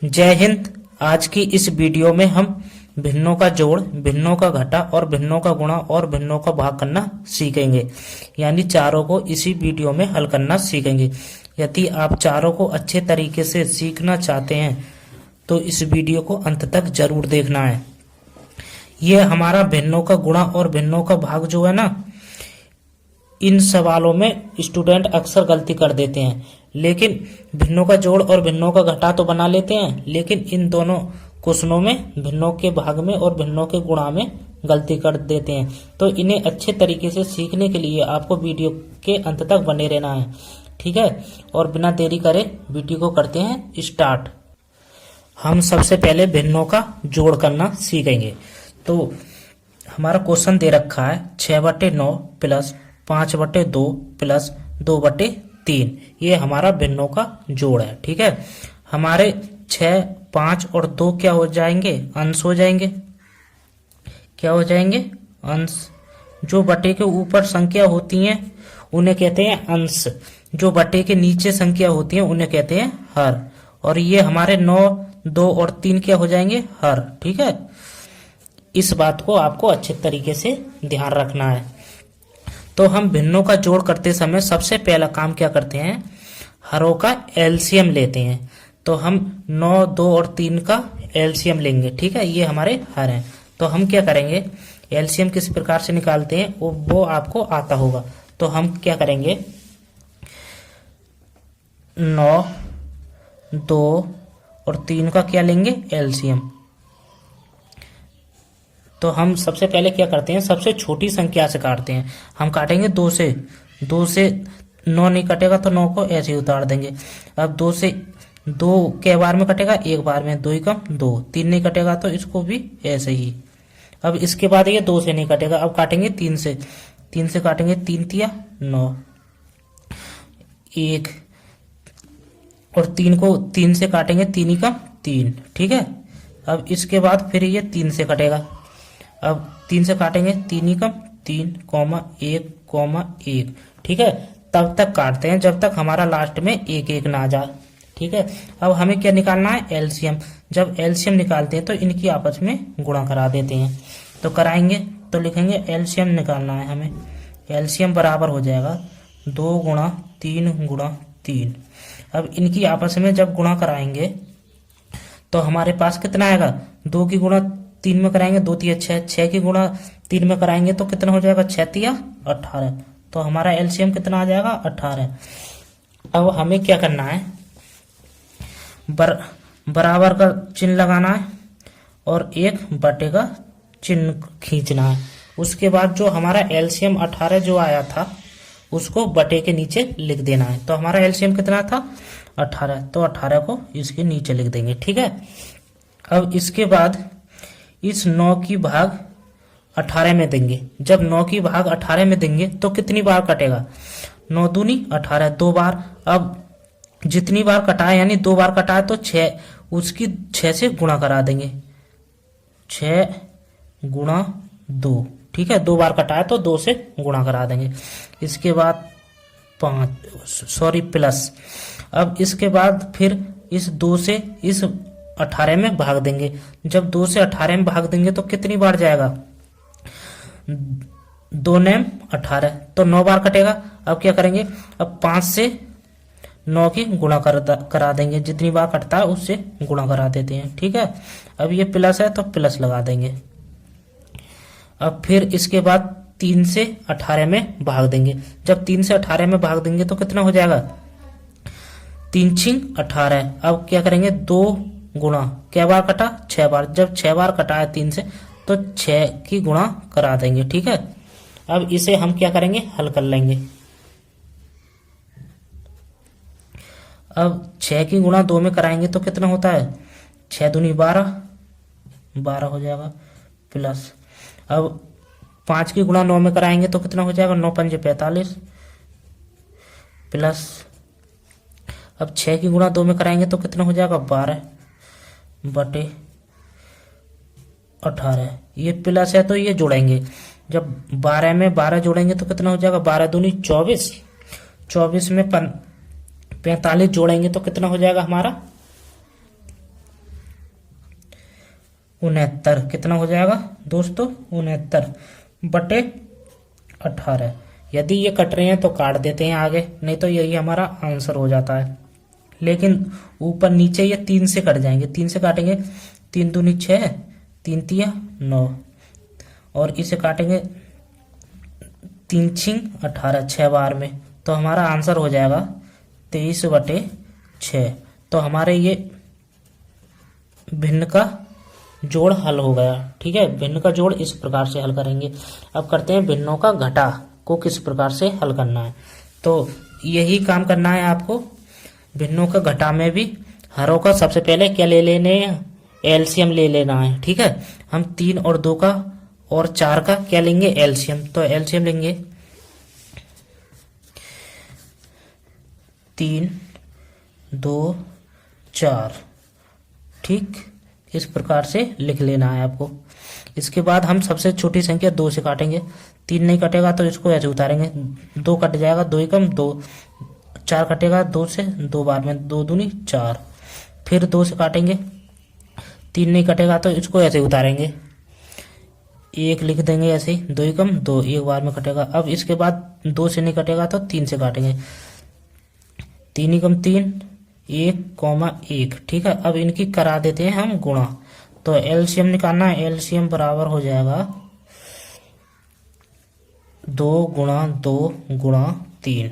जय हिंद। आज की इस वीडियो में हम भिन्नों का जोड़, भिन्नों का घटा और भिन्नों का गुणा और भिन्नों का भाग करना सीखेंगे। यानी चारों को इसी वीडियो में हल करना सीखेंगे। यदि आप चारों को अच्छे तरीके से सीखना चाहते हैं तो इस वीडियो को अंत तक जरूर देखना है। यह हमारा भिन्नों का गुणा और भिन्नों का भाग जो है ना, इन सवालों में स्टूडेंट अक्सर गलती कर देते हैं। लेकिन भिन्नों का जोड़ और भिन्नों का घटा तो बना लेते हैं, लेकिन इन दोनों क्वेश्चनों में भिन्नों के भाग में और भिन्नों के गुणा में गलती कर देते हैं। तो इन्हें अच्छे तरीके से सीखने के लिए आपको वीडियो के अंत तक बने रहना है, ठीक है। और बिना देरी करे वीडियो को करते हैं स्टार्ट। हम सबसे पहले भिन्नों का जोड़ करना सीखेंगे। तो हमारा क्वेश्चन दे रखा है 6/9 प्लस 5/2 प्लस 2/3। ये हमारा भिन्नों का जोड़ है, ठीक है। हमारे 6, 5 और 2 क्या हो जाएंगे? अंश हो जाएंगे। क्या हो जाएंगे? अंश। जो बटे के ऊपर संख्या होती हैं उन्हें कहते हैं अंश, जो बटे के नीचे संख्या होती हैं उन्हें कहते हैं हर। और ये हमारे 9, 2 और 3 क्या हो जाएंगे? हर, ठीक है। इस बात को आपको अच्छे तरीके से ध्यान रखना है। तो हम भिन्नों का जोड़ करते समय सबसे पहला काम क्या करते हैं? हरों का एलसीएम लेते हैं। तो हम 9, 2 और 3 का एलसीएम लेंगे, ठीक है। ये हमारे हर हैं। तो हम क्या करेंगे? एलसीएम किस प्रकार से निकालते हैं वो आपको आता होगा। तो हम क्या करेंगे? 9, 2 और 3 का क्या लेंगे? एलसीएम। तो हम सबसे पहले क्या करते हैं? सबसे छोटी संख्या से काटते हैं। हम काटेंगे 2 से। 2 से 9 नहीं कटेगा तो 9 को ऐसे ही उतार देंगे। अब 2 से 2 के बार में कटेगा? एक बार में। 2 ही कम 2। 3 नहीं कटेगा तो इसको भी ऐसे ही। अब इसके बाद ये 2 से नहीं कटेगा। अब काटेंगे 3 से। 3 से काटेंगे 3 तिया 9, 1 और 3 को 3 से काटेंगे 3 ही कम 3, ठीक है। अब इसके बाद फिर ये 3 से कटेगा। अब 3 से काटेंगे 3 ही कम 3, 1, 1, ठीक है। तब तक काटते हैं जब तक हमारा लास्ट में 1, 1 ना आ जाए, ठीक है। अब हमें क्या निकालना है? एलसीएम। जब एलसीएम निकालते हैं तो इनकी आपस में गुणा करा देते हैं। तो कराएंगे तो लिखेंगे एलसीएम निकालना है हमें। एलसीएम बराबर हो जाएगा 2 गुणा 3 गुणा 3। अब इनकी आपस में जब गुणा कराएंगे तो हमारे पास कितना आएगा? 2 की गुणा 3 में कराएंगे 2 तिया 6, 6 की गुणा 3 में कराएंगे तो कितना हो जाएगा? 6 तिया 18। तो हमारा एलसीएम कितना आ जाएगा? 18। अब हमें क्या करना है? बराबर का चिन्ह लगाना है और एक बटे का चिन्ह खींचना है। उसके बाद जो हमारा एलसीएम 18 जो आया था उसको बटे के नीचे लिख देना है। तो हमारा एलसीएम कितना था? 18। तो 18 को इसके नीचे लिख देंगे, ठीक है। अब इसके बाद इस 9 की भाग 18 में देंगे। जब 9 की भाग 18 में देंगे तो कितनी बार कटेगा? 9 दूनी 18, 2 बार। अब जितनी बार कटाए यानी 2 बार कटाए तो 6, उसकी 6 से गुणा करा देंगे। 6 गुणा 2, ठीक है। 2 बार कटाए तो 2 से गुणा करा देंगे। इसके बाद 5 प्लस। अब इसके बाद फिर इस 2 से इस 18 में भाग देंगे। जब 2 से 18 में भाग देंगे तो कितनी बार जाएगा? 2 नेम 18, तो 9 बार कटेगा। अब क्या करेंगे? अब 5 से 9 की गुणा करा देंगे। जितनी बार कटता है उससे गुणा करा देते हैं, ठीक है। अब ये प्लस है तो प्लस लगा देंगे। अब फिर इसके बाद 3 से 18 में भाग देंगे। जब 3 से 18 में भाग देंगे तो कितना हो जाएगा? 3 छिंग 18। अब क्या करेंगे? 2 गुणा क्या बार कटा? 6 बार। जब 6 बार कटा है 3 से तो 6 की गुणा करा देंगे, ठीक है। अब इसे हम क्या करेंगे? हल कर लेंगे। अब 6 की गुणा 2 में कराएंगे तो कितना होता है? 6 दूनी 12, 12 हो जाएगा प्लस। अब 5 की गुणा 9 में कराएंगे तो कितना हो जाएगा? 9 पंजे 45 प्लस। अब 6 की गुणा 2 में कराएंगे तो कितना हो जाएगा? 12 बटे 18। ये प्लस है तो ये जोड़ेंगे। जब 12 में 12 जोड़ेंगे तो कितना हो जाएगा? 12 दूनी 24, 24 में 45 जोड़ेंगे तो कितना हो जाएगा हमारा? 69 कितना हो जाएगा दोस्तों 69 बटे 18। यदि ये कट रहे हैं तो काट देते हैं आगे, नहीं तो यही हमारा आंसर हो जाता है। लेकिन ऊपर नीचे ये 3 से कट जाएंगे, 3 से काटेंगे 3 दूनी 6, 3 तिया 9 और इसे काटेंगे 3 छिंग 18 6 बार में, तो हमारा आंसर हो जाएगा 23 बटे 6। तो हमारे ये भिन्न का जोड़ हल हो गया। ठीक है, भिन्न का जोड़ इस प्रकार से हल करेंगे। अब करते हैं भिन्नों का घटा को किस प्रकार से हल करना है। तो यही काम करना है आपको। भिन्नों का घटा में भी हरों का सबसे पहले क्या ले लेने हैं, एलसीएम ले लेना है। ठीक है, हम 3 और 2 का और 4 का क्या लेंगे, एलसीएम। तो एलसीएम लेंगे 3 2 4। ठीक, इस प्रकार से लिख लेना है आपको। इसके बाद हम सबसे छोटी संख्या 2 से काटेंगे। 3 नहीं कटेगा तो इसको ऐसे उतारेंगे, 2 कट जाएगा, 2 एकम 2, 4 कटेगा 2 से 2 बार में, 2 दूनी 4। फिर 2 से काटेंगे, 3 नहीं कटेगा तो इसको ऐसे उतारेंगे, 1 लिख देंगे ऐसे ही, 2 एकम 2, एक बार में कटेगा। अब इसके बाद 2 से नहीं कटेगा तो 3 से काटेंगे, 3 एकम 3, 1,1। ठीक है, अब इनकी करा देते हैं हम गुणा। तो एलसीएम निकालना है, एलसीएम बराबर हो जाएगा 2 गुणा 2 गुणा 3।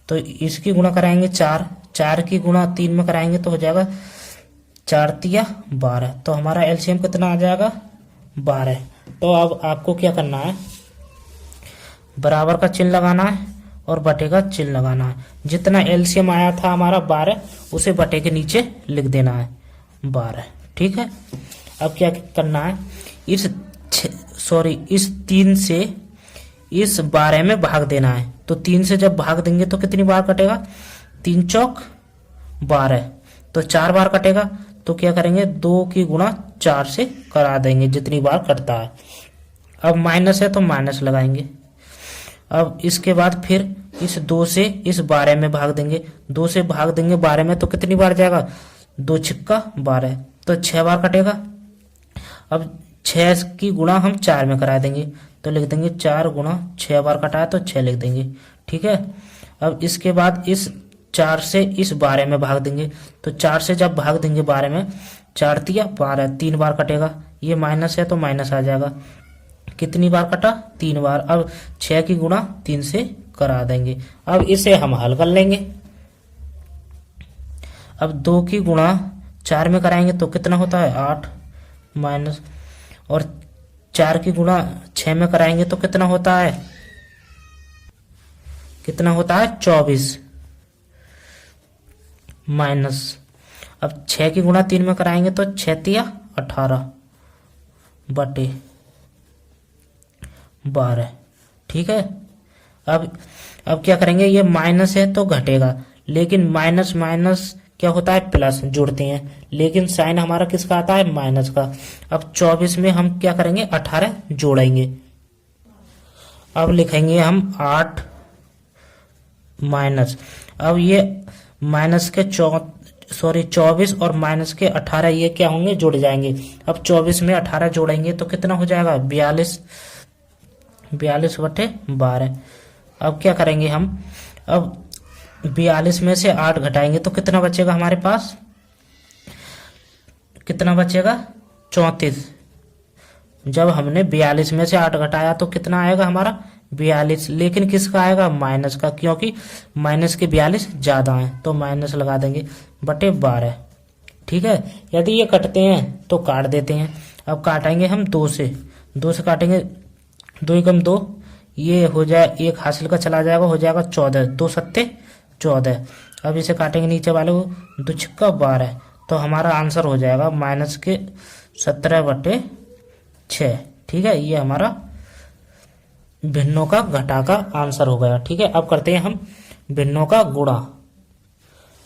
तो इसकी गुणा कराएंगे 4, 4 की गुणा 3 में कराएंगे तो हो जाएगा 4 तिया 12। तो हमारा एलसीएम कितना आ जाएगा 12। तो अब आपको क्या करना है, बराबर का चिन्ह लगाना है और बटे का चिन्ह लगाना है। जितना एलसीएम आया था हमारा 12, उसे बटे के नीचे लिख देना है 12। ठीक है, अब क्या करना है, इस 3 से इस 12 में भाग देना है। तो 3 से जब भाग देंगे तो कितनी बार कटेगा, 3 चौक 12, तो 4 बार कटेगा। तो क्या करेंगे, 2 की गुणा 4 से करा देंगे जितनी बार कटता है। अब माइनस है तो माइनस लगाएंगे। अब इसके बाद फिर इस 2 से इस 12 में भाग देंगे, 2 से भाग देंगे 12 में तो कितनी बार जाएगा, 2 छिक्का 12, तो 6 बार कटेगा। अब 6 की गुणा हम 4 में करा देंगे, तो लिख देंगे 4 गुणा 6 बार कटा है तो 6 लिख देंगे। ठीक है, अब इसके बाद इस 4 से इस 12 में भाग देंगे, तो 4 से जब भाग देंगे 12 में, 4 तिया 12, 3 बार कटेगा। ये माइनस है तो माइनस आ जाएगा, कितनी बार कटा, 3 बार। अब 6 की गुणा 3 से करा देंगे। अब इसे हम हल कर लेंगे। अब 2 की गुणा 4 में कराएंगे तो कितना होता है 8 माइनस, और 4 की गुणा 6 में कराएंगे तो कितना होता है 24 माइनस। अब 6 की गुणा 3 में कराएंगे तो 6 तिया 18 बटे 12। ठीक है, अब क्या करेंगे, ये माइनस है तो घटेगा, लेकिन माइनस माइनस क्या होता है प्लस, जुड़ते हैं, लेकिन साइन हमारा किसका आता है, माइनस का। अब 24 में हम क्या करेंगे, 18 जोड़ेंगे। अब लिखेंगे हम 8 माइनस, अब ये माइनस के 24 और माइनस के 18 ये क्या होंगे, जुड़ जाएंगे। अब 24 में 18 जोड़ेंगे तो कितना हो जाएगा 42 बटे 12। अब क्या करेंगे हम, अब 42 में से 8 घटाएंगे तो कितना बचेगा हमारे पास, कितना बचेगा 34। जब हमने 42 में से 8 घटाया तो कितना आएगा हमारा 42, लेकिन किसका आएगा, माइनस का, क्योंकि माइनस के 42 ज्यादा हैं तो माइनस लगा देंगे बटे 12। ठीक है, यदि ये कटते हैं तो काट देते हैं। अब काटेंगे हम 2 से काटेंगे, 2 एकम 2, ये हो जाए, एक हासिल का चला जाएगा, हो जाएगा 14, 2 सत्ते 14। अब इसे काटेंगे नीचे वाले को, 2 छिक्का 12, तो हमारा आंसर हो जाएगा माइनस के 17 बटे 6। ठीक है, ये हमारा भिन्नों का घटा का आंसर हो गया। ठीक है, अब करते हैं हम भिन्नों का गुणा।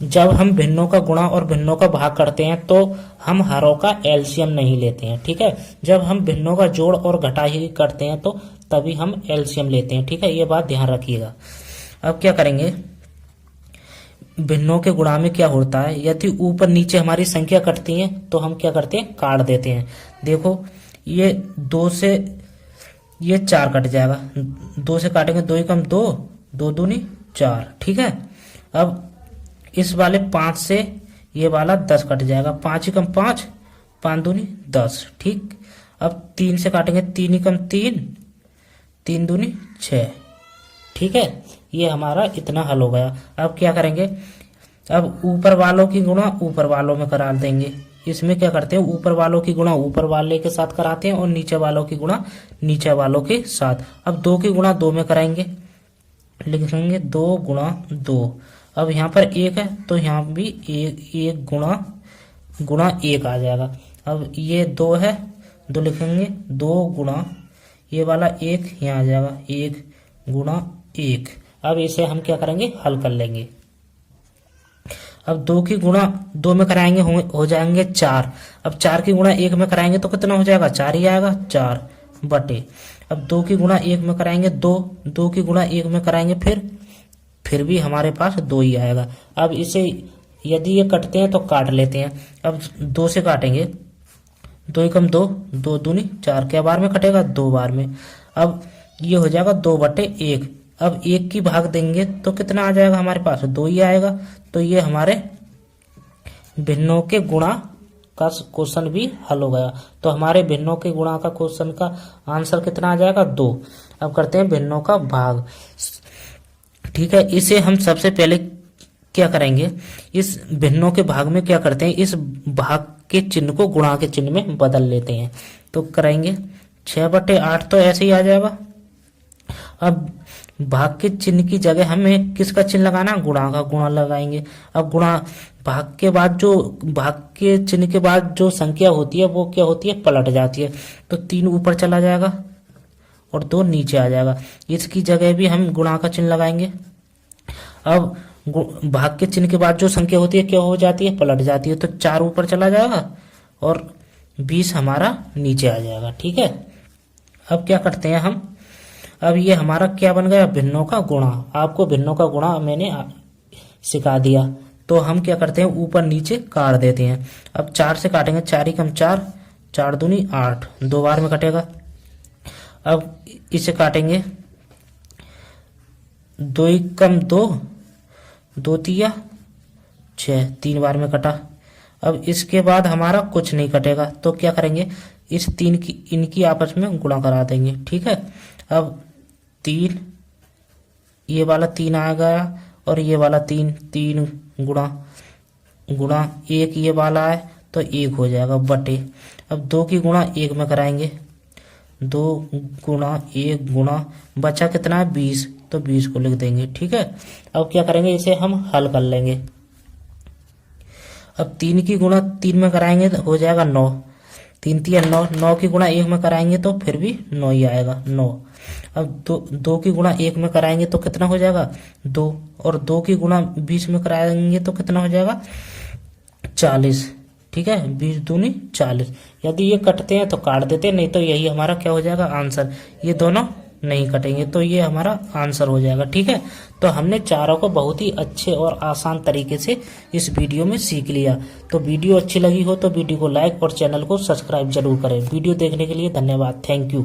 जब हम भिन्नों का गुणा और भिन्नों का भाग करते हैं तो हम हरों का एलसीएम नहीं लेते हैं। ठीक है, जब हम भिन्नों का जोड़ और घटा ही करते हैं तो तभी हम एलसीएम लेते हैं। ठीक है, ये बात ध्यान रखिएगा। अब क्या करेंगे, भिन्नों के गुणा में क्या होता है, यदि ऊपर नीचे हमारी संख्या कटती है तो हम क्या करते हैं, काट देते हैं। देखो ये 2 से ये 4 कट जाएगा, 2 से काटेंगे 2 एकम 2, 2 दूनी 4, ठीक है। अब इस वाले 5 से ये वाला 10 कट जाएगा, 5 एकम 5, 5 दूनी 10, ठीक। अब 3 से काटेंगे 3 एकम 3, 3 दूनी 6, ठीक है। ये हमारा इतना हल हो गया। अब क्या करेंगे, अब ऊपर वालों की गुणा ऊपर वालों में करा देंगे। इसमें क्या करते हैं, ऊपर वालों की गुणा ऊपर वाले के साथ कराते हैं और नीचे वालों की गुणा नीचे वालों के साथ। अब 2 की गुणा 2 में कराएंगे, लिखेंगे 2 गुणा 2। अब यहाँ पर 1 है तो यहाँ भी 1 गुणा 1 आ जाएगा। अब ये 2 है, 2 लिखेंगे 2 गुणा ये वाला 1 यहाँ आ जाएगा, 1 गुणा 1। अब इसे हम क्या करेंगे, हल कर लेंगे। अब 2 की गुणा 2 में कराएंगे हो जाएंगे 4। अब 4 की गुणा 1 में कराएंगे तो कितना हो जाएगा, 4 ही आएगा, 4 बटे। अब 2 की गुणा 1 में कराएंगे 2, 2 की गुणा 1 में कराएंगे फिर भी हमारे पास 2 ही आएगा। अब इसे यदि ये कटते हैं तो काट लेते हैं। अब 2 से काटेंगे, 2 एकम 2, 2 दूनी 4, क्या बार में कटेगा, 2 बार में। अब ये हो जाएगा 2 बटे 1। अब 1 की भाग देंगे तो कितना आ जाएगा हमारे पास, 2 ही आएगा। तो ये हमारे भिन्नों के गुणा का क्वेश्चन भी हल हो गया। तो हमारे भिन्नों के गुणा का क्वेश्चन का आंसर कितना आ जाएगा, 2। अब करते हैं भिन्नों का भाग, ठीक है। इसे हम सबसे पहले क्या करेंगे, इस भिन्नों के भाग में क्या करते हैं, इस भाग के चिन्ह को गुणा के चिन्ह में बदल लेते हैं। तो करेंगे 6 बटे 8 तो ऐसे ही आ जाएगा। अब भाग के चिन्ह की जगह हमें किसका चिन्ह लगाना, गुणा का, गुणा लगाएंगे। अब गुणा भाग के बाद जो भाग के चिन्ह के बाद जो संख्या होती है वो क्या होती है, पलट जाती है। तो 3 ऊपर चला जाएगा और 2 नीचे आ जाएगा। इसकी जगह भी हम गुणा का चिन्ह लगाएंगे। अब भाग के चिन्ह के बाद जो संख्या होती है क्या हो जाती है, पलट जाती है। तो 4 ऊपर चला जाएगा और 20 हमारा नीचे आ जाएगा, ठीक है। अब क्या करते हैं हम, अब ये हमारा क्या बन गया, भिन्नों का गुणा। आपको भिन्नों का गुणा मैंने सिखा दिया। तो हम क्या करते हैं, ऊपर नीचे काट देते हैं। अब 4 से काटेंगे, 4 एकम 4, 4 दूनी 8, 2 बार में कटेगा। अब इसे काटेंगे, 2 एकम 2, 2 तिया 6, 3 बार में कटा। अब इसके बाद हमारा कुछ नहीं कटेगा तो क्या करेंगे, इस 3 की इनकी आपस में गुणा करा देंगे, ठीक है। अब 3 ये वाला 3 आ गया और ये वाला 3, 3 गुणा 1 ये वाला है तो 1 हो जाएगा बटे। अब 2 की गुणा 1 में कराएंगे, 2 गुणा 1 गुणा बचा कितना है, 20, तो 20 को लिख देंगे, ठीक है। अब क्या करेंगे, इसे हम हल कर लेंगे। अब 3 की गुणा 3 में कराएंगे तो हो जाएगा 9, 3 तिया 9, 9 की गुणा 1 में कराएंगे तो फिर भी 9 ही आएगा, 9। अब 2 की गुणा 1 में कराएंगे तो कितना हो जाएगा, 2, और 2 की गुणा 20 में कराएंगे तो कितना हो जाएगा, 40, ठीक है। 20 दूनी 40। यदि ये कटते हैं तो काट देते हैं, नहीं तो यही हमारा क्या हो जाएगा, आंसर। ये दोनों नहीं कटेंगे तो ये हमारा आंसर हो जाएगा, ठीक है। तो हमने चारों को बहुत ही अच्छे और आसान तरीके से इस वीडियो में सीख लिया। तो वीडियो अच्छी लगी हो तो वीडियो को लाइक और चैनल को सब्सक्राइब जरूर करें। वीडियो देखने के लिए धन्यवाद, थैंक यू।